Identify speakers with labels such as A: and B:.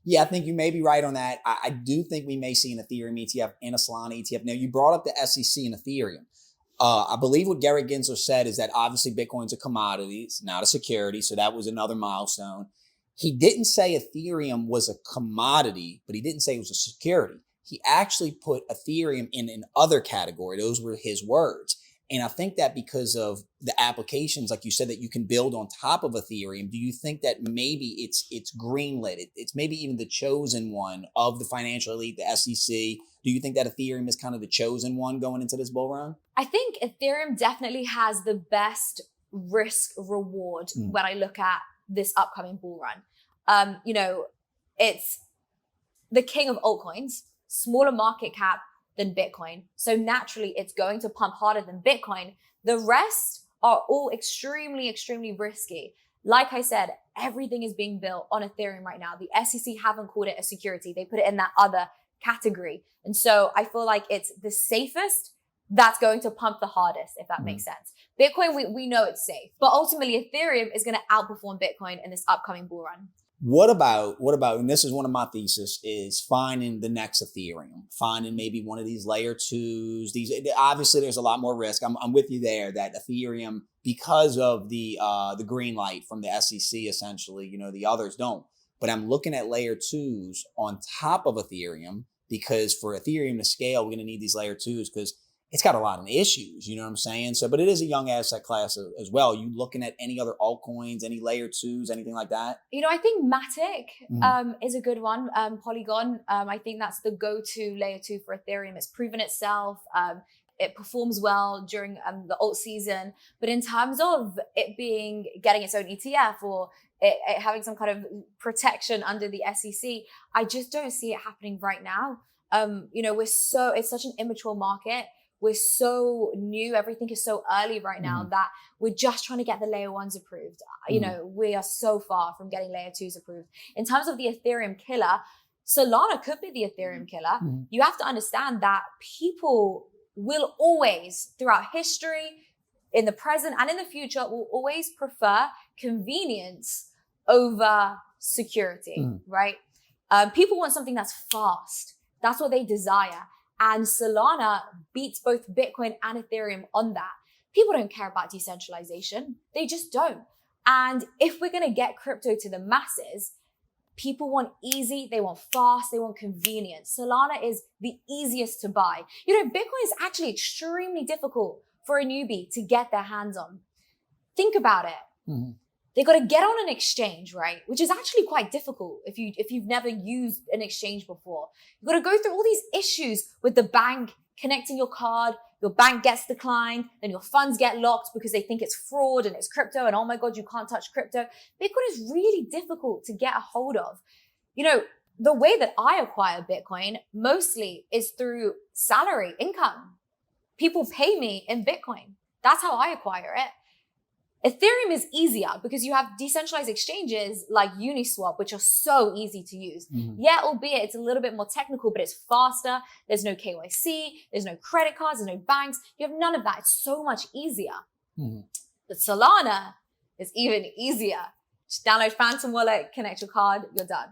A: Yeah, I think you may be right on that. I do think we may see an Ethereum ETF and a Solana ETF. Now, you brought up the SEC and Ethereum. I believe what Gary Gensler said is that obviously Bitcoin's a commodity, it's not a security. So that was another milestone. He didn't say Ethereum was a commodity, but he didn't say it was a security. He actually put Ethereum in an other category. Those were his words. And I think that because of the applications, like you said, that you can build on top of Ethereum, do you think that maybe it's greenlit? It's maybe even the chosen one of the financial elite, the SEC. Do you think that Ethereum is kind of the chosen one going into this bull run?
B: I think Ethereum definitely has the best risk reward when I look at this upcoming bull run. It's the king of altcoins, smaller market cap than Bitcoin. So naturally, it's going to pump harder than Bitcoin. The rest are all extremely, extremely risky. Like I said, everything is being built on Ethereum right now. The SEC haven't called it a security. They put it in that other category. And so I feel like it's the safest that's going to pump the hardest, if that makes sense. Bitcoin, we know it's safe. But ultimately, Ethereum is going to outperform Bitcoin in this upcoming bull run.
A: What about, and this is one of my thesis, is finding the next Ethereum, finding maybe one of these layer twos. Obviously there's a lot more risk. I'm with you there that Ethereum, because of the green light from the SEC, essentially, the others don't. But I'm looking at layer twos on top of Ethereum, because for Ethereum to scale, we're going to need these layer twos because it's got a lot of issues, you know what I'm saying? So, but it is a young asset class as well. You looking at any other altcoins, any layer twos, anything like that?
B: I think Matic is a good one. Polygon, I think that's the go-to layer two for Ethereum. It's proven itself. It performs well during the alt season. But in terms of it getting its own ETF or it having some kind of protection under the SEC, I just don't see it happening right now. It's such an immature market. We're so new. Everything is so early right now that we're just trying to get the layer ones approved. We are so far from getting layer twos approved. In terms of the Ethereum killer, Solana could be the Ethereum killer. You have to understand that people will always, throughout history, in the present and in the future, will always prefer convenience over security, right? People want something that's fast. That's what they desire. And Solana beats both Bitcoin and Ethereum on that. People don't care about decentralization. They just don't. And if we're going to get crypto to the masses, people want easy, they want fast, they want convenience. Solana is the easiest to buy. Bitcoin is actually extremely difficult for a newbie to get their hands on. Think about it. They got to get on an exchange, right? Which is actually quite difficult if you've never used an exchange before. You've got to go through all these issues with the bank connecting your card. Your bank gets declined, then your funds get locked because they think it's fraud and it's crypto. And oh my God, you can't touch crypto. Bitcoin is really difficult to get a hold of. The way that I acquire Bitcoin mostly is through salary, income. People pay me in Bitcoin. That's how I acquire it. Ethereum is easier because you have decentralized exchanges like Uniswap, which are so easy to use. Yeah, albeit it's a little bit more technical, but it's faster. There's no KYC, there's no credit cards, there's no banks. You have none of that. It's so much easier. But Solana is even easier. Just download Phantom Wallet, connect your card, you're done.